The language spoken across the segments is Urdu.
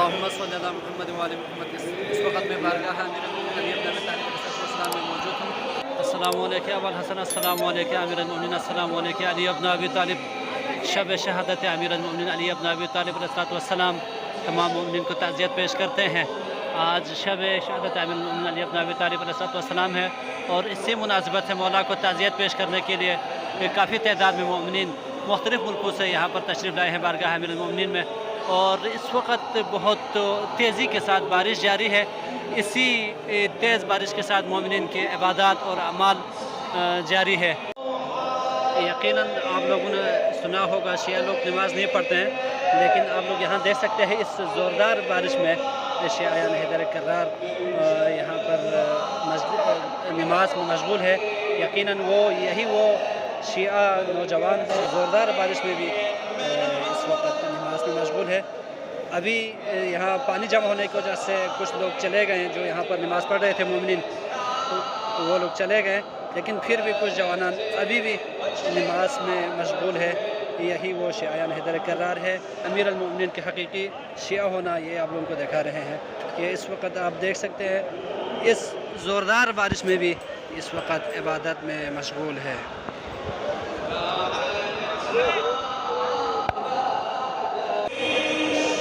اللهم صل علی محمد و آل محمد۔ اس وقت میں بارگاہ امیر المؤمنین علی ابن ابی طالب علیہ السلام میں موجود ہوں۔ السلام علیکم ابو الحسن، السلام علیکم امیر المؤمنین، السلام علیکم علی ابن ابی طالب۔ شب شہادت امیر المؤمنین علی ابن ابی طالب علیہ السلام، تمام مومنین کو تعزیت پیش کرتے ہیں۔ آج شب شہادت امیر المؤمنین علی ابن ابی طالب علیہ السلام ہے، اور اسی مناسبت سے مولا کو تعزیت پیش کرنے کے لیے کافی تعداد میں مومنین مختلف ملکوں سے یہاں پر تشریف لائے ہیں بارگاہ امیر المؤمنین میں، اور اس وقت بہت تیزی کے ساتھ بارش جاری ہے۔ اسی تیز بارش کے ساتھ مومنین کے عبادات اور اعمال جاری ہے۔ یقیناً آپ لوگوں نے سنا ہوگا شیعہ لوگ نماز نہیں پڑھتے ہیں، لیکن آپ لوگ یہاں دیکھ سکتے ہیں اس زوردار بارش میں شیعہ حیدر کرار یہاں پر نماز میں مشغول ہے۔ یقیناً وہ شیعہ نوجوان زوردار بارش میں بھی اس وقت نماز میں مشغول ہے۔ ابھی یہاں پانی جمع ہونے کی وجہ سے کچھ لوگ چلے گئے ہیں، جو یہاں پر نماز پڑھ رہے تھے مومنین، وہ لوگ چلے گئے، لیکن پھر بھی کچھ جوانان ابھی بھی نماز میں مشغول ہے۔ یہی وہ شیعہ حیدر کرار ہے۔ امیر المؤمنین کے حقیقی شیعہ ہونا یہ آپ لوگوں کو دکھا رہے ہیں کہ اس وقت آپ دیکھ سکتے ہیں اس زوردار بارش میں بھی اس وقت عبادت میں مشغول ہے۔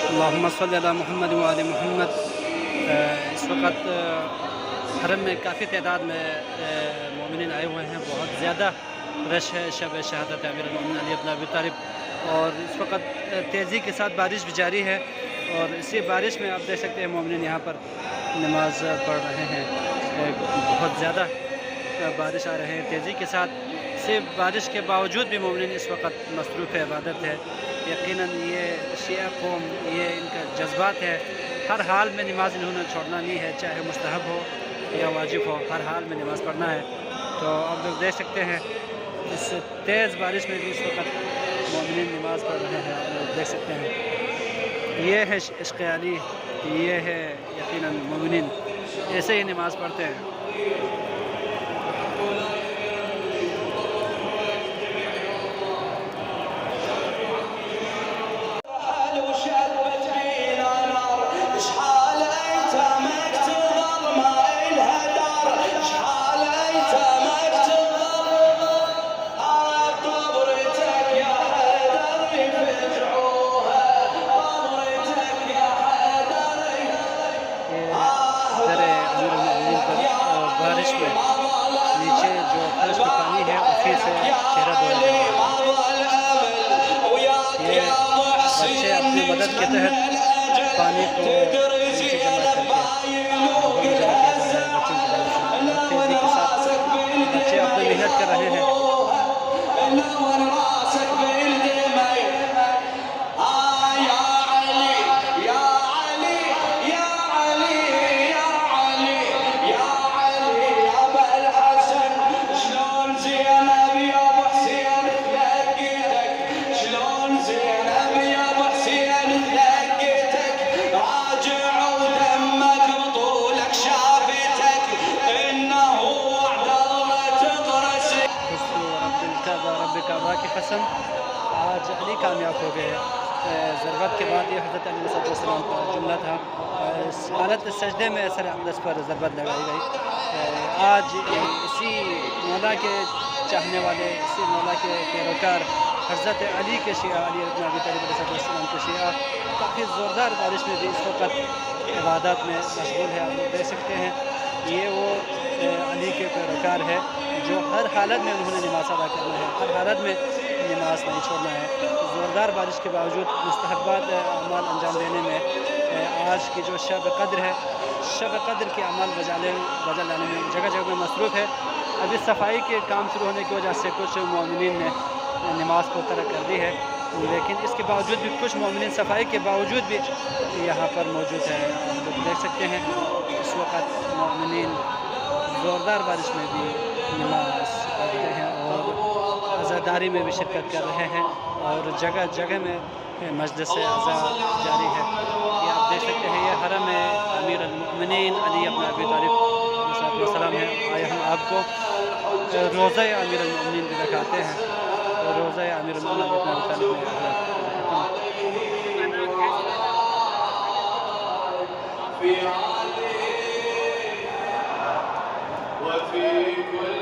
اللہم صلی علی محمد و آل محمد۔ اس وقت حرم میں کافی تعداد میں مومنین آئے ہوئے ہیں، بہت زیادہ رش ہے شب شہادت امیر المؤمنین علی ابن ابی طالب، اور اس وقت تیزی کے ساتھ بارش بھی جاری ہے، اور اسی بارش میں آپ دیکھ سکتے ہیں مومنین یہاں پر نماز پڑھ رہے ہیں۔ بہت زیادہ بارش آ رہے ہیں تیزی کے ساتھ، صرف بارش کے باوجود بھی مومنین اس وقت مصروف عبادت ہے۔ یقیناً یہ شیعہ قوم، یہ ان کا جذبات ہے، ہر حال میں نماز انہوں نے چھوڑنا نہیں ہے، چاہے مستحب ہو یا واجب ہو، ہر حال میں نماز پڑھنا ہے۔ تو آپ لوگ دیکھ سکتے ہیں اس تیز بارش میں بھی اس وقت مومنین نماز پڑھ رہے ہیں، آپ لوگ دیکھ سکتے ہیں۔ یہ ہے عشق علی، یہ ہے یقیناً مومنین ایسے ہی نماز پڑھتے ہیں۔ بارش میں نیچے جو فرش پہ پانی ہے اسی سے چہرہ دھویا جاتا ہے۔ یہ بچے اپنی مدد کے تحت پانی کو نیچے جمع کر کے بچوں کی مدد سے تیزی کے ساتھ بچے اپنی محنت کر رہے ہیں۔ کعبہ کی قسم، آج علی کامیاب ہو گئے۔ ضربت کے بعد یہ حضرت علی علیہ السلام کا جملہ تھا، حالت سجدے میں سر اقدس پر ضربت لگائی گئی۔ آج اسی مولا کے چاہنے والے، اسی مولا کے پیروکار حضرت علی کے شیعہ، علی ابن ابی طالب علیہ السلام کے شیعہ کافی زوردار بارش میں بھی اس وقت عبادات میں مشغول ہے۔ آپ لوگ دیکھ سکتے ہیں یہ وہ علی کے پیروکار ہے جو ہر حالت میں انہوں نے نماز ادا کرنا ہے، ہر حالت میں نماز نہیں چھوڑنا ہے۔ زوردار بارش کے باوجود مستحبات اعمال انجام دینے میں آج کی جو شب قدر ہے، شب قدر کے اعمال بجا لانے میں جگہ جگہ میں مصروف ہے۔ ابھی صفائی کے کام شروع ہونے کی وجہ سے کچھ مومنین نے نماز کو ترک کر دی ہے، لیکن اس کے باوجود بھی کچھ مومنین صفائی کے باوجود بھی یہاں پر موجود ہیں۔ آپ لوگ دیکھ سکتے ہیں اس وقت مومنین زوردار بارش میں بھی نماز پڑھتے ہیں اور عزاداری میں بھی شرکت کر رہے ہیں، اور جگہ جگہ میں مجلس عزا جاری ہے۔ یہ آپ دیکھ سکتے ہیں یہ حرم امیر المؤمنین علی ابن ابی طالب علیہ السلام ہے۔ آئے ہم آپ کو روضہ امیر المؤمنین بھی دکھاتے ہیں۔ روضہ امیر المؤمنین علی ابن ابی طالب میں وفي كل